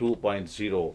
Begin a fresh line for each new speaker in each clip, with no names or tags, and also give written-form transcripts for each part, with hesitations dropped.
2.0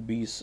20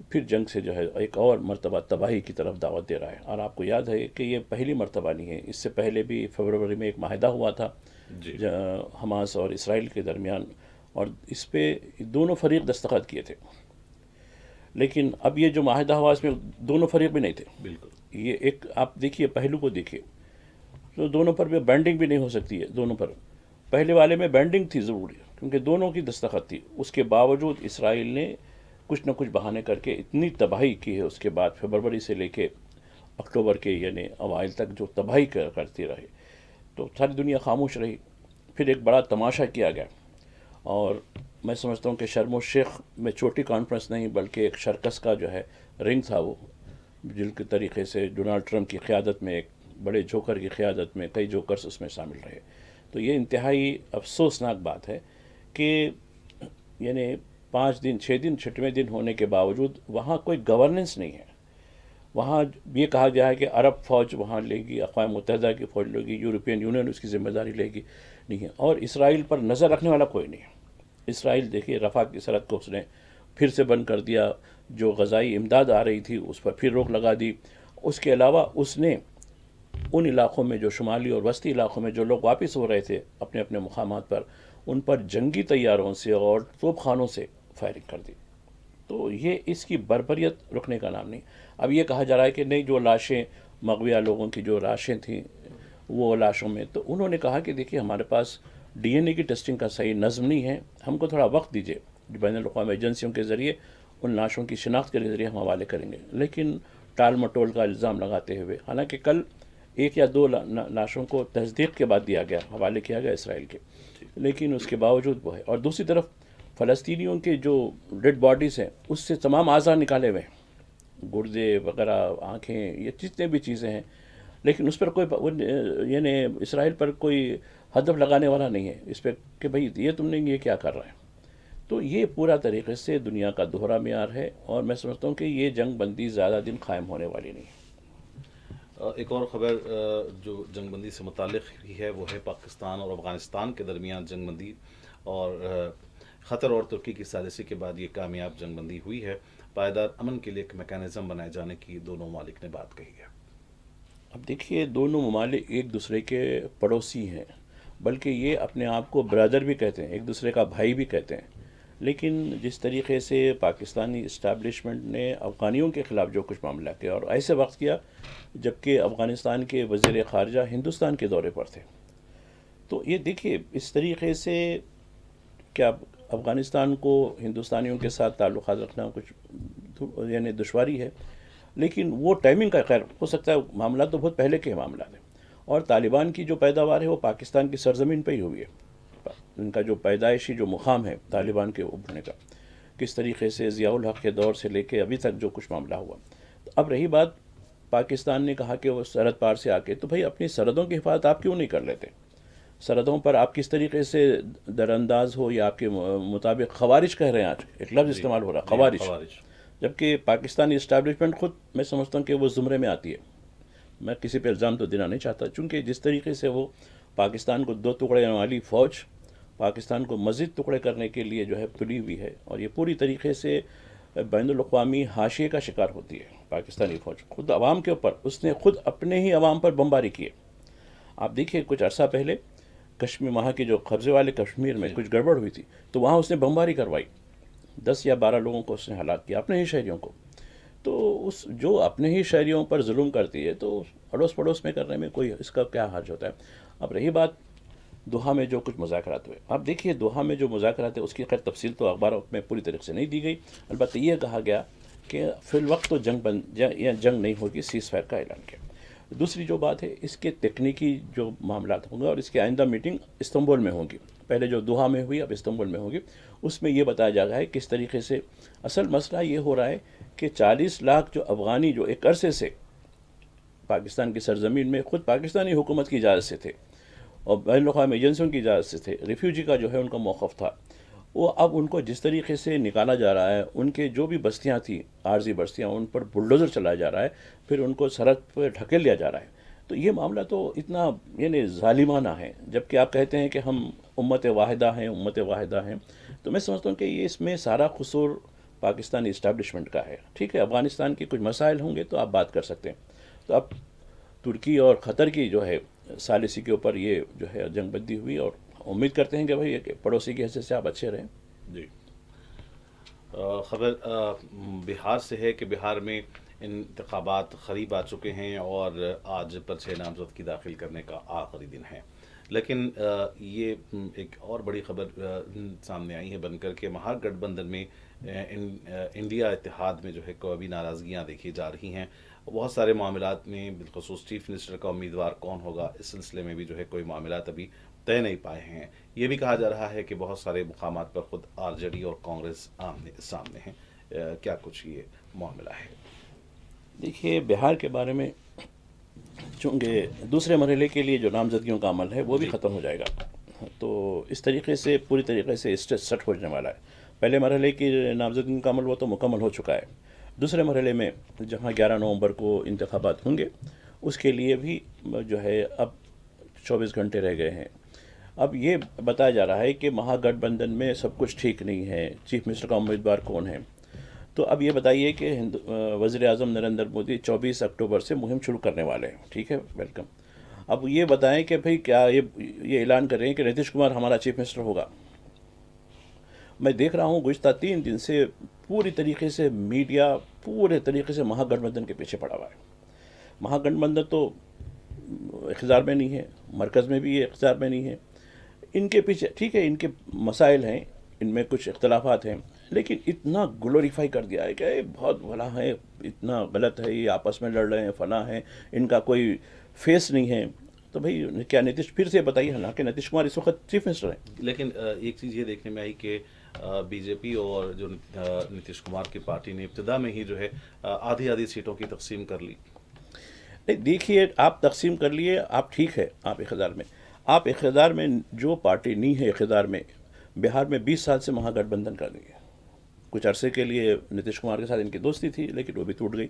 پھر جنگ سے جو ہے ایک اور مرتبہ تباہی کی طرف دعوت دے رہا ہے. اور آپ کو یاد ہے کہ یہ پہلی مرتبہ نہیں ہے، اس سے پہلے بھی فروری میں ایک معاہدہ ہوا تھا
جی
حماس اور اسرائیل کے درمیان، اور اس پہ دونوں فریق دستخط کیے تھے. لیکن اب یہ جو معاہدہ ہوا اس میں دونوں فریق بھی نہیں تھے.
بالکل.
یہ ایک آپ دیکھیے پہلو کو دیکھیے، تو دونوں پر بھی بینڈنگ بھی نہیں ہو سکتی ہے. دونوں پر پہلے والے میں بینڈنگ تھی ضروری، کیونکہ دونوں کی دستخط تھی. اس کے باوجود اسرائیل نے کچھ نہ کچھ بہانے کر کے اتنی تباہی کی ہے. اس کے بعد فروری سے لے کے اکتوبر کے یعنی اوائل تک جو تباہی کرتی رہے، تو ساری دنیا خاموش رہی. پھر ایک بڑا تماشا کیا گیا، اور میں سمجھتا ہوں کہ شرم الشیخ میں چھوٹی کانفرنس نہیں بلکہ ایک شرکس کا جو ہے رنگ تھا وہ، جن کے طریقے سے ڈونالڈ ٹرمپ کی قیادت میں، ایک بڑے جوکر کی قیادت میں کئی جوکرز اس میں شامل رہے. تو یہ انتہائی افسوسناک بات ہے کہ یعنی 5 دن 6 دن 6ویں دن ہونے کے باوجود وہاں کوئی گورننس نہیں ہے. وہاں یہ کہا گیا ہے کہ عرب فوج وہاں لے گی، اقوام متحدہ کی فوج لے گی، یورپین یونین اس کی ذمہ داری لے گی، نہیں ہے. اور اسرائیل پر نظر رکھنے والا کوئی نہیں ہے. اسرائیل دیکھیے رفح کی سرحد کو اس نے پھر سے بند کر دیا، جو غذائی امداد آ رہی تھی اس پر پھر روک لگا دی. اس کے علاوہ اس نے ان علاقوں میں جو شمالی اور وسطی علاقوں میں جو لوگ واپس ہو رہے تھے اپنے اپنے مقامات پر، ان پر جنگی طیاروں سے اور توپ خانوں سے فائرنگ کر دی. تو یہ اس کی بربریت رکنے کا نام نہیں. اب یہ کہا جا رہا ہے کہ نہیں، جو لاشیں مغویہ لوگوں کی جو لاشیں تھیں وہ لاشوں میں، تو انہوں نے کہا کہ دیکھیے ہمارے پاس ڈی این اے کی ٹیسٹنگ کا صحیح نظم نہیں ہے، ہم کو تھوڑا وقت دیجیے، بین الاقوامی ایجنسیوں کے ذریعے ان لاشوں کی شناخت کے ذریعے ہم حوالے کریں گے. لیکن ٹال مٹول کا الزام لگاتے ہوئے، حالانکہ کل 1 یا 2 لاشوں کو تصدیق کے بعد دیا گیا، حوالے کیا گیا اسرائیل کے، لیکن اس کے باوجود وہ ہے. اور دوسری طرف فلسطینیوں کے جو ڈیڈ باڈیز ہیں اس سے تمام اعضاء نکالے ہوئے ہیں، گردے وغیرہ، آنکھیں، یہ جتنے بھی چیزیں ہیں، لیکن اس پر کوئی یعنی اسرائیل پر کوئی ہدف لگانے والا نہیں ہے اس پہ کہ بھئی یہ تم نے یہ کیا کر رہے ہیں. تو یہ پورا طریقے سے دنیا کا دوہرا معیار ہے، اور میں سمجھتا ہوں کہ یہ جنگ بندی زیادہ دن قائم ہونے والی نہیں ہے.
ایک اور خبر جو جنگ بندی سے متعلق بھی ہے وہ ہے پاکستان اور افغانستان کے درمیان جنگ بندی، اور قطر اور ترکی کی سازشی کے بعد یہ کامیاب جنگ بندی ہوئی ہے. پائیدار امن کے لیے ایک میکانزم بنائے جانے کی دونوں ممالک نے بات کہی ہے.
اب دیکھیے دونوں ممالک ایک دوسرے کے پڑوسی ہیں، بلکہ یہ اپنے آپ کو برادر بھی کہتے ہیں، ایک دوسرے کا بھائی بھی کہتے ہیں. لیکن جس طریقے سے پاکستانی اسٹیبلشمنٹ نے افغانیوں کے خلاف جو کچھ معاملہ کیا، اور ایسے وقت کیا جبکہ افغانستان کے وزیر خارجہ ہندوستان کے دورے پر تھے، تو یہ دیکھیے اس طریقے سے کیا افغانستان کو ہندوستانیوں کے ساتھ تعلقات رکھنا کچھ یعنی دشواری ہے. لیکن وہ ٹائمنگ کا خیر ہو سکتا ہے، معاملات تو بہت پہلے کے معاملات ہیں، اور طالبان کی جو پیداوار ہے وہ پاکستان کی سرزمین پہ ہی ہوئی ہے. ان کا جو پیدائشی جو مقام ہے طالبان کے ابھرنے کا، کس طریقے سے ضیاء الحق کے دور سے لے کے ابھی تک جو کچھ معاملہ ہوا. اب رہی بات پاکستان نے کہا کہ وہ سرحد پار سے آ کے، تو بھائی اپنی سرحدوں کی حفاظت آپ کیوں نہیں کر لیتے؟ سرحدوں پر آپ کس طریقے سے در انداز ہو، یا آپ کے مطابق خوارج کہہ رہے ہیں، آج ایک لفظ استعمال ہو رہا خوارج، جبکہ پاکستانی اسٹیبلشمنٹ خود میں سمجھتا ہوں کہ وہ زمرے میں آتی ہے. میں کسی پہ الزام تو دینا نہیں چاہتا، چونکہ جس طریقے سے وہ پاکستان کو 2 ٹکڑے والی فوج پاکستان کو مزید ٹکڑے کرنے کے لیے جو ہے تلی ہوئی ہے، اور یہ پوری طریقے سے بین الاقوامی حاشیے کا شکار ہوتی ہے. پاکستانی فوج خود عوام کے اوپر، اس نے خود اپنے ہی عوام پر بمباری کی ہے. آپ دیکھیے کچھ عرصہ پہلے کشمیر، وہاں کے جو قبضے والے کشمیر میں کچھ گڑبڑ ہوئی تھی، تو وہاں اس نے بمباری کروائی، 10 یا 12 لوگوں کو اس نے ہلاک کیا، اپنے ہی شہریوں کو. تو اس جو اپنے ہی شہریوں پر ظلم کرتی ہے، تو اڑوس پڑوس میں کرنے میں کوئی اس کا کیا حرج ہوتا ہے. اب رہی بات دوحہ میں جو کچھ مذاکرات ہوئے، اب دیکھیے دوحہ میں جو مذاکرات ہیں اس کی خیر تفصیل تو اخبارات میں پوری طریقے سے نہیں دی گئی. البتہ یہ کہا گیا کہ فی الوقت تو جنگ نہیں ہوگی، سیز فائر کا اعلان کیا. دوسری جو بات ہے، اس کے تکنیکی جو معاملات ہوں گے، اور اس کی آئندہ میٹنگ استنبول میں ہوگی. پہلے جو دوحہ میں ہوئی اب استنبول میں ہوگی. اس میں یہ بتایا جا رہا ہے کس طریقے سے اصل مسئلہ یہ ہو رہا ہے کہ 40 لاکھ جو افغانی جو ایک عرصے سے پاکستان کی سرزمین میں خود پاکستانی حکومت کی اجازت سے تھے اور بین الاقوامی ایجنسیوں کی اجازت سے تھے، ریفیوجی کا جو ہے ان کا موقف تھا، وہ اب ان کو جس طریقے سے نکالا جا رہا ہے، ان کے جو بھی بستیاں تھیں، عارضی بستیاں، ان پر بلڈوزر چلایا جا رہا ہے، پھر ان کو سرحد پہ ڈھکیل لیا جا رہا ہے. تو یہ معاملہ تو اتنا یعنی ظالمانہ ہے، جبکہ آپ کہتے ہیں کہ ہم امت واحدہ ہیں، امت واحدہ ہیں. تو میں سمجھتا ہوں کہ یہ اس میں سارا قصور پاکستانی اسٹیبلشمنٹ کا ہے. ٹھیک ہے, افغانستان کے کچھ مسائل ہوں گے تو آپ بات کر سکتے ہیں. تو اب ترکی اور قطر کی جو ہے ثالثی کے اوپر یہ جو ہے جنگ بندی ہوئی, اور امید کرتے ہیں کہ بھائی پڑوسی کی حیثیت سے آپ اچھے رہیں.
جی. خبر بہار سے ہے کہ بہار میں انتخابات قریب آ چکے ہیں اور آج پرچہ نامزد کی داخل کرنے کا آخری دن ہے. لیکن یہ ایک اور بڑی خبر سامنے آئی ہے بن کر کے مہا گٹھ بندھن میں انڈیا اتحاد میں جو ہے کوئی ناراضگیاں دیکھی جا رہی ہیں. بہت سارے معاملات میں بالخصوص چیف منسٹر کا امیدوار کون ہوگا اس سلسلے میں بھی جو ہے کوئی معاملات ابھی طے نہیں پائے ہیں. یہ بھی کہا جا رہا ہے کہ بہت سارے مقامات پر خود آر جے ڈی اور کانگریس آمنے سامنے ہیں. کیا کچھ یہ معاملہ ہے؟
دیکھیے, بہار کے بارے میں چونکہ دوسرے مرحلے کے لیے جو نامزدگیوں کا عمل ہے وہ بھی ختم ہو جائے گا, تو اس طریقے سے پوری طریقے سے اسٹیج سیٹ ہونے والا ہے. پہلے مرحلے کی نامزدگیوں کا عمل وہ تو مکمل ہو چکا ہے. دوسرے مرحلے میں جہاں 11 نومبر کو انتخابات ہوں گے اس کے لیے بھی جو ہے اب 24 گھنٹے رہ گئے ہیں. اب یہ بتایا جا رہا ہے کہ مہا گٹھ بندھن میں سب کچھ ٹھیک نہیں ہے, چیف منسٹر کا امیدوار کون ہے. تو اب یہ بتائیے کہ وزیر اعظم نریندر مودی 24 اکتوبر سے مہم شروع کرنے والے ہیں. ٹھیک ہے, ویلکم. اب یہ بتائیں کہ بھئی کیا یہ اعلان کر رہے ہیں کہ نتیش کمار ہمارا چیف منسٹر ہوگا. میں دیکھ رہا ہوں گزشتہ 3 دن سے پوری طریقے سے میڈیا پورے طریقے سے مہا گٹھ بندھن کے پیچھے پڑا ہوا ہے. مہا گٹھ بندھن تو اقتدار میں نہیں ہے, مرکز میں بھی یہ اقتدار میں نہیں ہے. ان کے پیچھے ٹھیک ہے ان کے مسائل ہیں, ان میں کچھ اختلافات ہیں, لیکن اتنا گلوریفائی کر دیا ہے کہ یہ بہت بھلا ہے, اتنا غلط ہے, یہ آپس میں لڑ رہے ہیں, فلاں ہیں, ان کا کوئی فیس نہیں ہے. تو بھئی کیا نتیش پھر سے بتائیے نا کہ نتیش کمار اس وقت چیف منسٹر ہیں.
لیکن ایک چیز یہ دیکھنے میں آئی کہ بی جے پی اور جو نتیش کمار کی پارٹی نے ابتدا میں ہی جو ہے آدھی سیٹوں کی تقسیم کر لی.
نہیں دیکھیے, آپ تقسیم کر لیے, آپ ٹھیک ہے, آپ اقتدار میں جو پارٹی نہیں ہے اقتدار میں, بہار میں 20 سال سے مہا گٹھ بندھن کر گئی ہے. کچھ عرصے کے لیے نتیش کمار کے ساتھ ان کی دوستی تھی لیکن وہ بھی ٹوٹ گئی.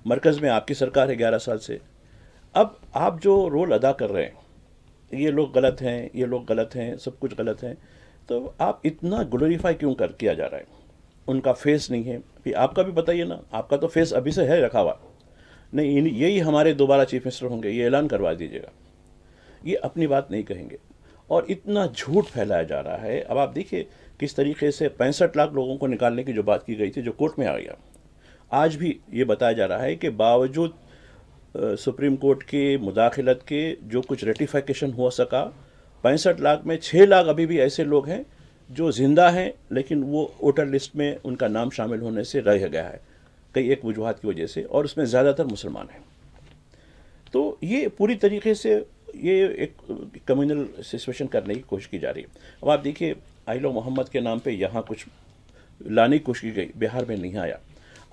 مرکز میں آپ کی سرکار ہے 11 سال سے. اب آپ جو رول ادا کر رہے ہیں, یہ لوگ غلط ہیں, یہ لوگ غلط ہیں, سب کچھ غلط ہیں, تو آپ اتنا گلوریفائی کیوں کیا جا رہا ہے. ان کا فیس نہیں ہے. پھر آپ کا بھی بتائیے نا, آپ کا تو فیس ابھی سے ہے رکھا ہوا. نہیں یہی ہمارے دوبارہ چیف منسٹر ہوں گے, یہ اعلان کروا دیجیے گا. یہ اپنی بات نہیں کہیں گے, اور اتنا جھوٹ پھیلایا جا رہا ہے. اب آپ دیکھیے کس طریقے سے 65 لاکھ لوگوں کو نکالنے کی جو بات کی گئی تھی جو کورٹ میں آ گیا, آج بھی یہ بتایا جا رہا ہے کہ باوجود سپریم کورٹ کے مداخلت کے جو کچھ ریٹیفیکیشن ہو سکا, 65 لاکھ میں 6 لاکھ ابھی بھی ایسے لوگ ہیں جو زندہ ہیں لیکن وہ ووٹر لسٹ میں ان کا نام شامل ہونے سے رہ گیا ہے کئی ایک وجوہات کی وجہ سے, اور اس میں زیادہ تر مسلمان ہیں. تو یہ پوری طریقے سے یہ ایک کمیونل سچویشن کرنے کی کوشش کی جا رہی ہے. اب آپ دیکھیے آئلو محمد کے نام پہ یہاں کچھ لانے کی کوشش کی گئی, بہار میں نہیں آیا.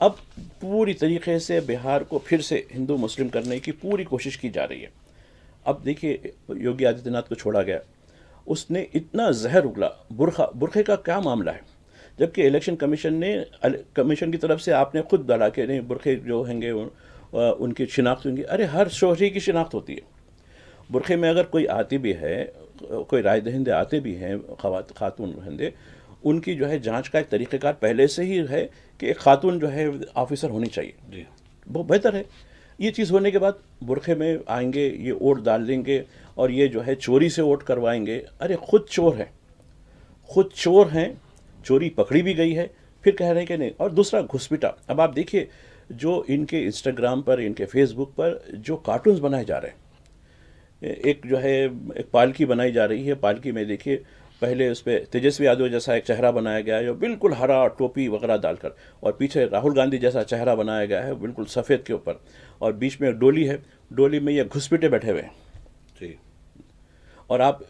اب پوری طریقے سے بہار کو پھر سے ہندو مسلم کرنے کی پوری کوشش کی جا رہی ہے. اب دیکھیے یوگی آدتیہ ناتھ کو چھوڑا گیا, اس نے اتنا زہر اگلا. برقعے کا کیا معاملہ ہے, جبکہ الیکشن کمیشن کی طرف سے آپ نے خود ڈالا کہ نہیں برقعے جو ہیں گے ان کی شناخت ہوں گی. ارے ہر شوہری کی شناخت ہوتی ہے. برقعے میں اگر کوئی آتی بھی ہے, کوئی رائے دہندے آتے بھی ہیں, خاتون رہندے, ان کی جو ہے جانچ کا ایک طریقہ کار پہلے سے ہی ہے کہ ایک خاتون جو ہے آفیسر ہونی چاہیے.
جی
بہت بہتر ہے. یہ چیز ہونے کے بعد برقعے میں آئیں گے, یہ ووٹ ڈال دیں گے اور یہ جو ہے چوری سے ووٹ کروائیں گے. ارے خود چور ہیں, چوری پکڑی بھی گئی ہے, پھر کہہ رہے ہیں کہ نہیں. اور دوسرا گھسپٹا. اب آپ دیکھیے جو ان کے انسٹاگرام پر, ان کے فیس بک پر جو کارٹونز بنائے جا رہے ہیں, ایک جو ہے ایک پالکی بنائی جا رہی ہے. پالکی میں دیکھیے پہلے اس پہ تیجسوی یادو جیسا ایک چہرہ بنایا گیا ہے جو بالکل ہرا ٹوپی وغیرہ ڈال کر, اور پیچھے راہل گاندھی جیسا چہرہ بنایا گیا ہے بالکل سفید کے اوپر, اور بیچ میں ایک ڈولی ہے, ڈولی میں یہ گھسپٹے بیٹھے ہوئے ہیں.
جی.
اور آپ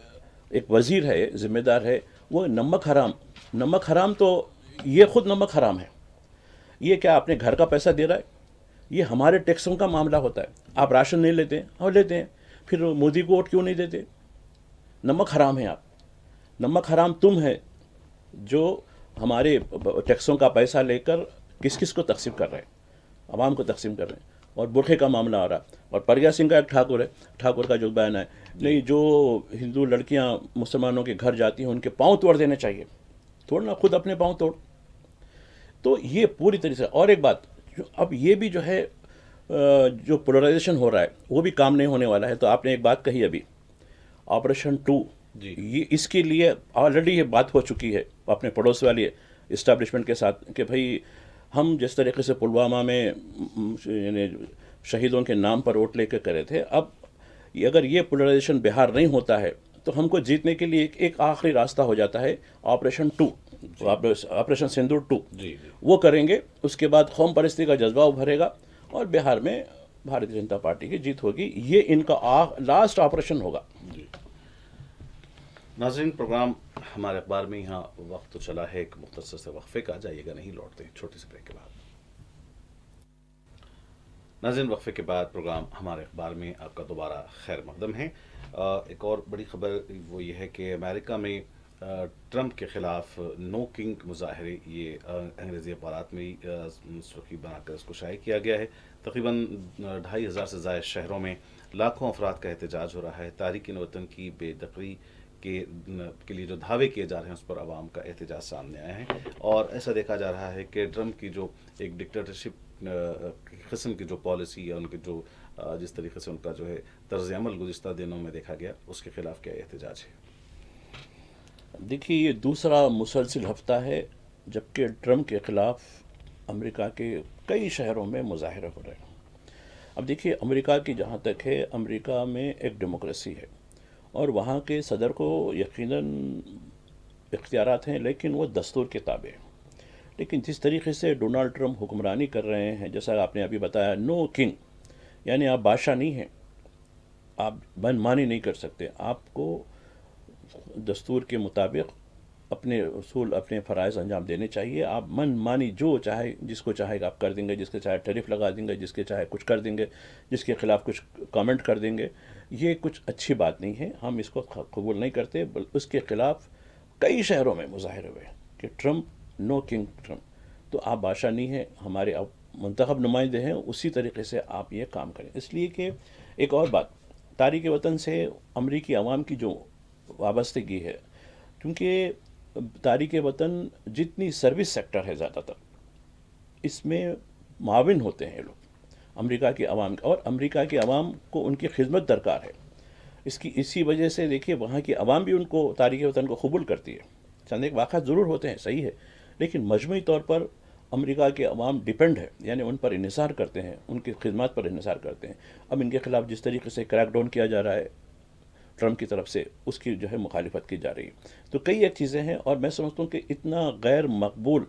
ایک وزیر ہے, ذمہ دار ہے, وہ نمک حرام تو یہ خود نمک حرام ہے. یہ کیا اپنے گھر کا پیسہ دے رہا ہے؟ یہ ہمارے ٹیکسوں کا معاملہ ہوتا ہے. آپ راشن نہیں لیتے ہیں, اور لیتے ہیں, پھر مودی کو ووٹ کیوں نہیں دیتے؟ نمک حرام ہیں آپ. نمک حرام تم ہے جو ہمارے ٹیکسوں کا پیسہ لے کر کس کو تقسیم کر رہے ہیں, عوام کو تقسیم کر رہے ہیں. اور برقعے کا معاملہ آ رہا. اور پرگیا سنگھ کا ایک ٹھاکر ہے, ٹھاکر کا جو بیان ہے, نہیں جو ہندو لڑکیاں مسلمانوں کے گھر جاتی ہیں ان کے پاؤں توڑ دینے چاہیے. توڑنا, خود اپنے پاؤں توڑ. تو یہ پوری طریقے سے. اور ایک بات, اب یہ بھی جو ہے جو پولرائزیشن ہو رہا ہے وہ بھی کام نہیں ہونے والا ہے. تو آپ نے ایک بات کہی ابھی, آپریشن 2,
جی
یہ اس کے لیے آلریڈی یہ بات ہو چکی ہے اپنے پڑوس والی اسٹیبلشمنٹ کے ساتھ کہ بھائی ہم جس طریقے سے پلوامہ میں یعنی شہیدوں کے نام پر ووٹ لے کے کرے تھے, اب اگر یہ پولرائزیشن بہار نہیں ہوتا ہے تو ہم کو جیتنے کے لیے ایک آخری راستہ ہو جاتا ہے آپریشن 2, آپریشن سندور 2.
جی
وہ کریں گے, اس کے بعد قوم پرستی کا جذبہ ابھرے گا اور بہار میں بھارتیہ جنتا پارٹی کی جیت ہوگی. یہ ان کا لاسٹ آپریشن ہوگا.
جی. ناظرین, پروگرام ہمارے اخبار میں یہاں وقت تو چلا ہے ایک مختصر سے وقفے کا, جائیے گا نہیں, لوٹتے ہیں چھوٹے سے بریک کے بعد. ناظرین, وقفے کے بعد پروگرام ہمارے اخبار میں آپ کا دوبارہ خیر مقدم ہے. ایک اور بڑی خبر وہ یہ ہے کہ امریکہ میں ٹرمپ کے خلاف نو کنگ مظاہرے, یہ انگریزی اخبارات میں سرخی بنا کر اس کو شائع کیا گیا ہے. تقریباً 2500 سے زائد شہروں میں لاکھوں افراد کا احتجاج ہو رہا ہے. تارکین وطن کی بے دخلی کے لیے جو دعوے کیے جا رہے ہیں اس پر عوام کا احتجاج سامنے آیا ہے. اور ایسا دیکھا جا رہا ہے کہ ٹرمپ کی جو ایک ڈکٹیٹرشپ قسم کی جو پالیسی یا ان کی جو جس طریقے سے ان کا جو ہے طرز عمل گزشتہ دنوں میں دیکھا گیا, اس کے خلاف کیا احتجاج ہے؟
دیکھیے, یہ دوسرا مسلسل ہفتہ ہے جبکہ ٹرمپ کے خلاف امریکہ کے کئی شہروں میں مظاہرے ہو رہے ہیں. اب دیکھیے, امریکہ کی جہاں تک ہے, امریکہ میں ایک ڈیموکریسی ہے اور وہاں کے صدر کو یقیناً اختیارات ہیں, لیکن وہ دستور کے تابع ہیں. لیکن جس طریقے سے ڈونلڈ ٹرمپ حکمرانی کر رہے ہیں, جیسا آپ نے ابھی بتایا, نو کنگ, یعنی آپ بادشاہ نہیں ہیں, آپ من مانی نہیں کر سکتے. آپ کو دستور کے مطابق اپنے اصول, اپنے فرائض انجام دینے چاہیے. آپ من مانی جو چاہے, جس کو چاہے آپ کر دیں گے, جس کے چاہے ٹیرف لگا دیں گے, جس کے چاہے کچھ کر دیں گے, جس کے خلاف کچھ کامنٹ کر دیں گے. یہ کچھ اچھی بات نہیں ہے, ہم اس کو قبول نہیں کرتے. اس کے خلاف کئی شہروں میں مظاہرے ہوئے کہ ٹرمپ, نو کنگ ٹرمپ. تو آپ بادشاہ نہیں ہیں, ہمارے منتخب نمائندے ہیں, اسی طریقے سے آپ یہ کام کریں. اس لیے کہ ایک اور بات, تاریخ وطن سے امریکی عوام کی جو وابستگی ہے, کیونکہ تاریخ وطن جتنی سروس سیکٹر ہے زیادہ تر اس میں معاون ہوتے ہیں لوگ امریکہ کے عوام, اور امریکہ کے عوام کو ان کی خدمت درکار ہے. اسی وجہ سے دیکھیے, وہاں کی عوام بھی ان کو, تاریخ وطن کو قبول کرتی ہے. چند ایک واقعات ضرور ہوتے ہیں, صحیح ہے, لیکن مجموعی طور پر امریکہ کے عوام ڈیپینڈ ہے, یعنی ان پر انحصار کرتے ہیں, ان کی خدمات پر انحصار کرتے ہیں. اب ان کے خلاف جس طریقے سے کریک ڈاؤن کیا جا رہا ہے ٹرمپ کی طرف سے, اس کی جو ہے مخالفت کی جا رہی ہے. تو کئی ایک چیزیں ہیں, اور میں سمجھتا ہوں کہ اتنا غیر مقبول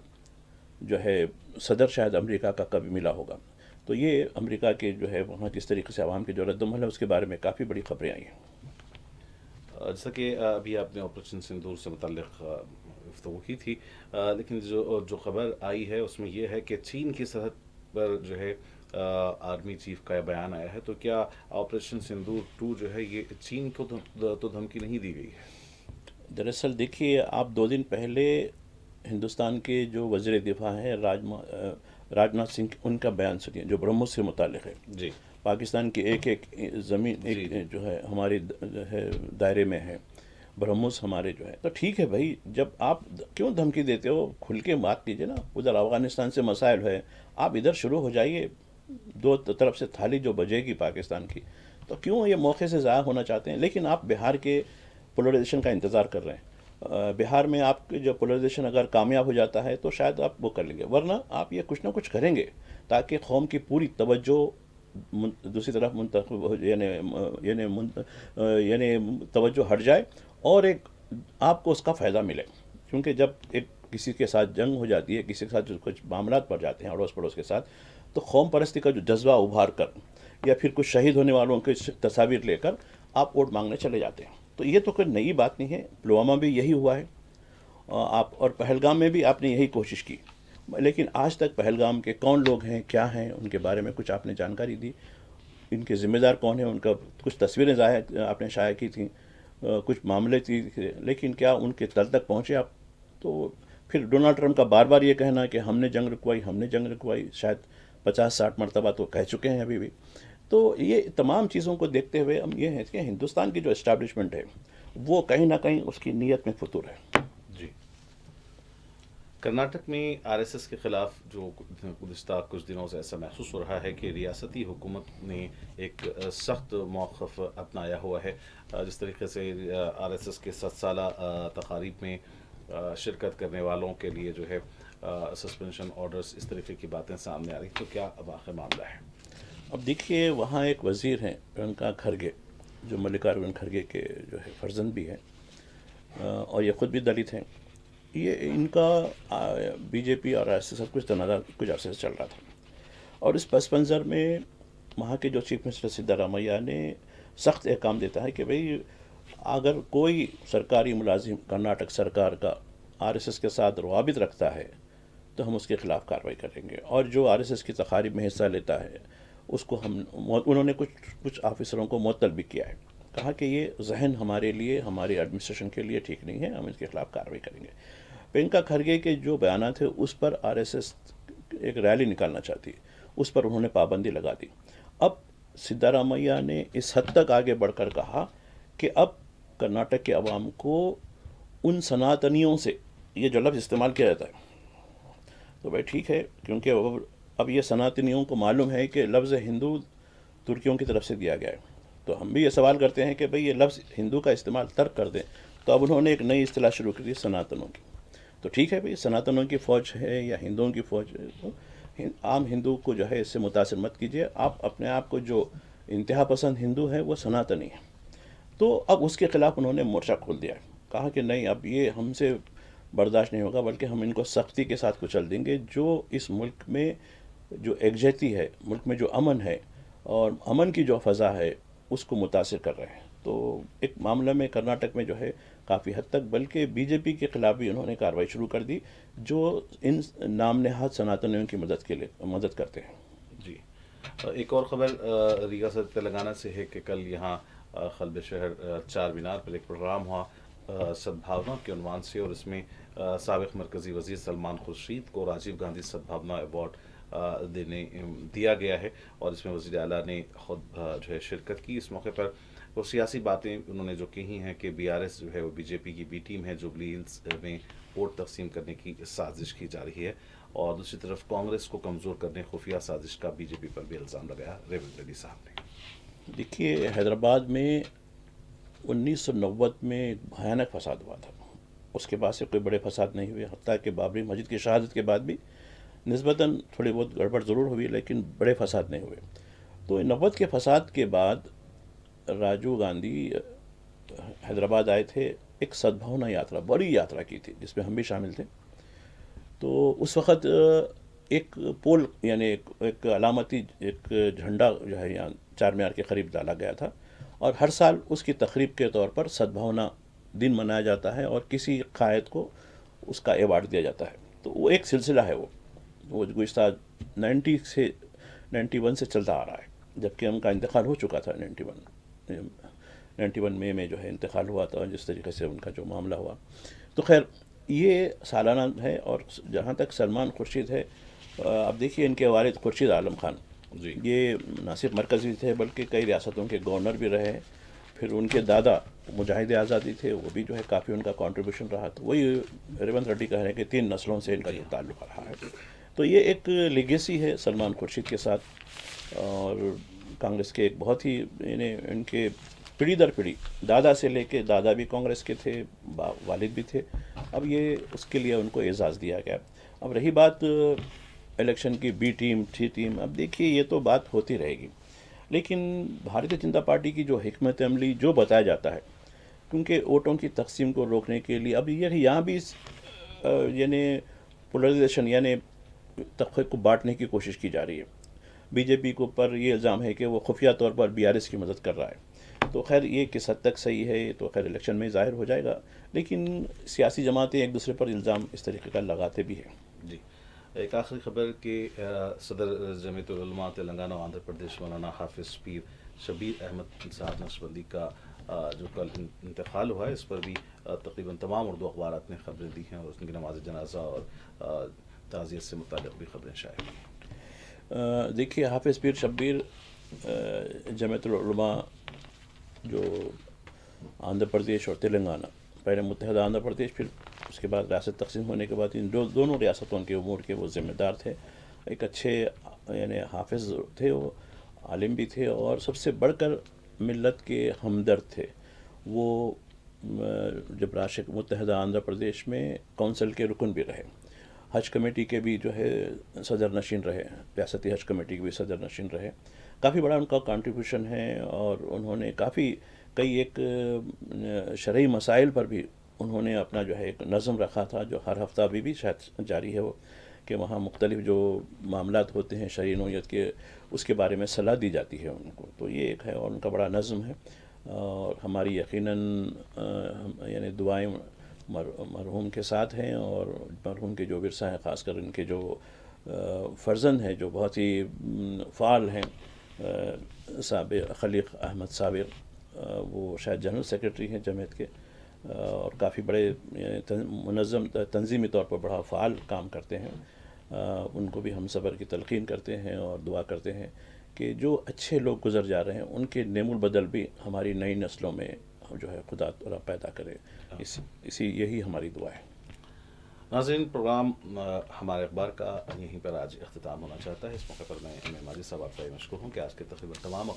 جو ہے صدر شاید امریکہ کا کبھی ملا ہوگا. تو یہ امریکہ کے جو ہے وہاں کس طریقے سے عوام کی جو رد عمل ہے اس کے بارے میں کافی بڑی خبریں آئی ہیں.
جیسا کہ ابھی آپ نے آپریشن سندور سے متعلق گفتگو کی تھی, لیکن جو خبر آئی ہے اس میں یہ ہے کہ چین کی سرحد پر جو ہے آرمی چیف کا بیان آیا ہے. تو کیا آپریشن سندور 2 جو ہے یہ چین کو تو دھمکی نہیں دی گئی ہے؟
دراصل دیکھیے, آپ 2 دن پہلے ہندوستان کے جو وزیر دفاع ہیں راجناتھ سنگھ, ان کا بیان سنیے جو برہموس سے متعلق ہے.
جی.
پاکستان کی ایک زمین ایک جو ہے ہمارے ہے دائرے میں ہے, برہموس ہمارے جو ہے. تو ٹھیک ہے بھائی, جب آپ کیوں دھمکی دیتے ہو, کھل کے بات کیجیے نا. ادھر افغانستان سے مسائل ہے, آپ ادھر شروع ہو جائیے. 2 طرف سے تھالی جو بجے گی پاکستان کی, تو کیوں یہ موقع سے ضائع ہونا چاہتے ہیں؟ لیکن آپ بہار کے پولرائزیشن کا انتظار کر رہے ہیں. بہار میں آپ کے جو پولرائزیشن اگر کامیاب ہو جاتا ہے تو شاید آپ وہ کر لیں گے, ورنہ آپ یہ کچھ نہ کچھ کریں گے تاکہ قوم کی پوری توجہ دوسری طرف منتقل ہو, یعنی توجہ ہٹ جائے اور ایک آپ کو اس کا فائدہ ملے. کیونکہ جب ایک کسی کے ساتھ جنگ ہو جاتی ہے, کسی کے ساتھ جو کچھ معاملات پڑ جاتے ہیں اڑوس پڑوس کے ساتھ, تو قوم پرستی کا جو جذبہ ابھار کر یا پھر کچھ شہید ہونے والوں کی تصاویر لے کر آپ ووٹ مانگنے چلے جاتے ہیں. تو یہ تو کوئی نئی بات نہیں ہے, پلوامہ بھی یہی ہوا ہے, اور پہلگام میں بھی آپ نے یہی کوشش کی. لیکن آج تک پہلگام کے کون لوگ ہیں, کیا ہیں, ان کے بارے میں کچھ آپ نے جانکاری دی, ان کے ذمہ دار کون ہیں, ان کا کچھ تصویریں ظاہر آپ نے شائع کی تھیں, کچھ معاملے تھے, لیکن کیا ان کے تل تک پہنچے آپ؟ تو پھر ڈونلڈ ٹرمپ کا بار بار یہ کہنا کہ ہم نے جنگ رکوائی, شاید 50-60 مرتبہ تو کہہ چکے ہیں ابھی بھی. تو یہ تمام چیزوں کو دیکھتے ہوئے ہم یہ ہے کہ ہندوستان کی جو اسٹیبلشمنٹ ہے وہ کہیں نہ کہیں اس کی نیت میں فطور ہے.
جی. کرناٹک میں RSS کے خلاف جو گزشتہ کچھ دنوں سے ایسا محسوس ہو رہا ہے کہ ریاستی حکومت نے ایک سخت موقف اپنایا ہوا ہے. جس طریقے سے RSS کے 7 سالہ تقاریب میں شرکت کرنے والوں کے لیے جو ہے سسپینشن آرڈرز، اس طریقے کی باتیں سامنے آ رہی، تو کیا واقع معاملہ ہے؟
اب دیکھیے، وہاں ایک وزیر ہیں پرینکا کھرگے، جو ملکارجن کھرگے کے جو ہے فرزند بھی ہیں، اور یہ خود بھی دلت ہیں. یہ ان کا BJP اور RSS سب کچھ تنازع کچھ عرصے سے چل رہا تھا، اور اس پس منظر میں وہاں کے جو چیف منسٹر سدھارمیہ نے سخت احکام دیتا ہے کہ بھئی اگر کوئی سرکاری ملازم کرناٹک سرکار کا RSS کے ساتھ روابط رکھتا ہے تو ہم اس کے خلاف کارروائی کریں گے، اور جو RSS کی تقاریب میں حصہ لیتا ہے اس کو انہوں نے کچھ آفیسروں کو معطل بھی کیا ہے. کہا کہ یہ ذہن ہمارے لیے، ہماری ایڈمنسٹریشن کے لیے ٹھیک نہیں ہے، ہم اس کے خلاف کارروائی کریں گے. پرینکا کھرگے کے جو بیانات ہیں اس پر RSS ایک ریلی نکالنا چاہتی ہے، اس پر انہوں نے پابندی لگا دی. اب سدھارمیہ نے اس حد تک آگے بڑھ کر کہا کہ اب کرناٹک کے عوام کو ان سناتنیوں سے، یہ جو لفظ استعمال کیا جاتا ہے تو بھائی ٹھیک ہے، کیونکہ اب یہ سناتنیوں کو معلوم ہے کہ لفظ ہندو ترکیوں کی طرف سے دیا گیا ہے، تو ہم بھی یہ سوال کرتے ہیں کہ بھئی یہ لفظ ہندو کا استعمال ترک کر دیں. تو اب انہوں نے ایک نئی اصطلاح شروع کی سناتنوں کی. تو ٹھیک ہے بھئی، سناتنوں کی فوج ہے یا ہندوؤں کی فوج ہے، تو عام ہندو کو جو ہے اس سے متاثر مت کیجیے. آپ اپنے آپ کو جو انتہا پسند ہندو ہے وہ سناتنی ہے. تو اب اس کے خلاف انہوں نے مورچہ کھول دیا ہے. کہا کہ نہیں، اب یہ ہم سے برداشت نہیں ہوگا، بلکہ ہم ان کو سختی کے ساتھ کچل دیں گے. جو اس ملک میں جو یکجہتی ہے، ملک میں جو امن ہے اور امن کی جو فضا ہے، اس کو متاثر کر رہے ہیں. تو ایک معاملہ میں کرناٹک میں جو ہے کافی حد تک، بلکہ BJP کے خلاف بھی انہوں نے کارروائی شروع کر دی، جو ان نام نہاد سناتنیوں کی مدد کرتے ہیں.
جی، ایک اور خبر ریاست تلنگانہ سے ہے کہ کل یہاں قلب شہر چار مینار پر ایک پروگرام ہوا سدبھاونا کے عنوان سے، اور اس میں سابق مرکزی وزیر سلمان خورشید کو راجیو گاندھی سدبھاونا ایوارڈ دیا گیا ہے، اور اس میں وزیر اعلیٰ نے خود جو ہے شرکت کی. اس موقع پر وہ سیاسی باتیں انہوں نے جو کہی ہیں کہ BRS جو ہے وہ BJP کی B ٹیم ہے، جوبلی ہلز میں ووٹ تقسیم کرنے کی سازش کی جا رہی ہے، اور دوسری طرف کانگریس کو کمزور کرنے خفیہ سازش کا BJP پر بھی الزام لگایا ریونت ریڈی صاحب نے.
دیکھیے، حیدرآباد میں 1990 میں ایک بھیانک فساد ہوا تھا. اس کے بعد سے کوئی بڑے فساد نہیں ہوئے، حتیٰ کہ بابری مسجد کی شہادت کے بعد بھی نسبتاً تھوڑی بہت گڑبڑ ضرور ہوئی، لیکن بڑے فساد نہیں ہوئے. تو 90 کے فساد کے بعد راجیو گاندھی حیدرآباد آئے تھے، ایک سدبھاونا یاترا، بڑی یاترا کی تھی جس میں ہم بھی شامل تھے. تو اس وقت ایک پول، یعنی ایک علامتی ایک جھنڈا جو ہے یہاں چار مینار کے قریب ڈالا گیا تھا، اور ہر سال اس کی تقریب کے طور پر سدبھاونا دن منایا جاتا ہے اور کسی قائد کو اس کا ایوارڈ دیا جاتا ہے. تو وہ ایک سلسلہ ہے، وہ گزشتہ 91 سے چلتا آ رہا ہے، جبکہ ان کا انتقال ہو چکا تھا. 91 میں جو ہے انتقال ہوا تھا، جس طریقے سے ان کا جو معاملہ ہوا. تو خیر، یہ سالانہ ہے. اور جہاں تک سلمان خورشید ہے، اب دیکھیے ان کے والد خورشید عالم خان
جی،
یہ نہ صرف مرکزی تھے بلکہ کئی ریاستوں کے گورنر بھی رہے. پھر ان کے دادا مجاہد آزادی تھے، وہ بھی جو ہے کافی ان کا کنٹریبیوشن رہا. تو وہی ریونت ریڈی کہہ رہے ہیں کہ 3 نسلوں سے ان کا جو تعلق رہا ہے. تو یہ ایک لیگیسی ہے سلمان خورشید کے ساتھ، اور کانگریس کے ایک بہت ہی، یعنی ان کے پیڑھی در پیڑھی، دادا سے لے کے دادا بھی کانگریس کے تھے، والد بھی تھے. اب یہ اس کے لیے ان کو اعزاز دیا گیا. اب رہی بات الیکشن کی B ٹیم C ٹیم، اب دیکھیے یہ تو بات ہوتی رہے گی، لیکن بھارتیہ جنتا پارٹی کی جو حکمت عملی جو بتایا جاتا ہے، کیونکہ ووٹوں کی تقسیم کو روکنے کے لیے اب یہ یہاں بھی یعنی پولرائزیشن، یعنی تفریق کو بانٹنے کی کوشش کی جا رہی ہے. BJP کو پر یہ الزام ہے کہ وہ خفیہ طور پر BRS کی مدد کر رہا ہے. تو خیر یہ کس حد تک صحیح ہے تو خیر الیکشن میں ظاہر ہو جائے گا، لیکن سیاسی جماعتیں ایک دوسرے پر الزام اس طریقے کا لگاتے بھی ہیں.
جی، ایک آخری خبر کہ صدر جمعیت العلماء تلنگانہ و آندھرا پردیش مولانا حافظ پیر شبیر احمد صاحب نقشبندی کا جو کل انتقال ہوا ہے، اس پر بھی تقریباً تمام اردو اخبارات نے خبریں دی ہیں، اور اس کی نماز جنازہ اور تعزیت سے متعلق بھی خبریں شائع ہوئی.
دیکھیے، حافظ پیر شبیر جمعیت العلماء جو آندھرا پردیش اور تلنگانہ، پہلے متحدہ آندھرا پردیش، پھر اس کے بعد ریاست تقسیم ہونے کے بعد ان دونوں ریاستوں کے امور کے وہ ذمہ دار تھے. ایک اچھے یعنی حافظ تھے، وہ عالم بھی تھے، اور سب سے بڑھ کر ملت کے ہمدرد تھے. وہ جب راشد متحدہ آندھرا پردیش میں کونسل کے رکن بھی رہے، حج کمیٹی کے بھی جو ہے صدر نشین رہے، ریاستی حج کمیٹی کے بھی صدر نشین رہے. کافی بڑا ان کا کنٹریبیوشن ہے، اور انہوں نے کئی ایک شرعی مسائل پر بھی انہوں نے اپنا جو ہے ایک نظم رکھا تھا، جو ہر ہفتہ ابھی بھی شاید جاری ہے وہ، کہ وہاں مختلف جو معاملات ہوتے ہیں شرعی نوعیت کے، اس کے بارے میں صلاح دی جاتی ہے ان کو. تو یہ ایک ہے، اور ان کا بڑا نظم ہے. اور ہماری یقیناً یعنی دعائیں مرحوم کے ساتھ ہیں، اور مرحوم کے جو ورثہ ہیں، خاص کر ان کے جو فرزند ہیں جو بہت ہی فعال ہیں، سابق خلیق احمد صابر، وہ شاید جنرل سیکرٹری ہیں جمعیت کے، اور کافی بڑے منظم تنظیمی طور پر بڑا فعال کام کرتے ہیں. ان کو بھی ہم صبر کی تلقین کرتے ہیں اور دعا کرتے ہیں کہ جو اچھے لوگ گزر جا رہے ہیں ان کے نعم البدل بھی ہماری نئی نسلوں میں جو ہے خدا تعالیٰ پیدا کرے. یہی ہماری دعا ہے.
ناظرین، پروگرام ہمارے اخبار کا یہیں پر آج اختتام ہونا چاہتا ہے. اس موقع پر میں ایم اے ماجد صاحب آپ کا مشکور ہوں کہ آج کے تقریباً تمام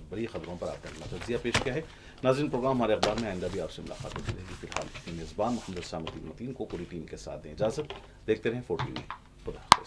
بڑی خبروں پر آپ نے اپنا تجزیہ پیش کیا ہے. ناظرین، پروگرام ہمارے اخبار میں آئندہ بھی آپ سے ملاقات ہوتی رہے گی. فی الحال میزبان محمد حسام الدین متین کو پوری ٹیم کے ساتھ دیں اجازت. دیکھتے رہیں 4 TV. خدا حافظ.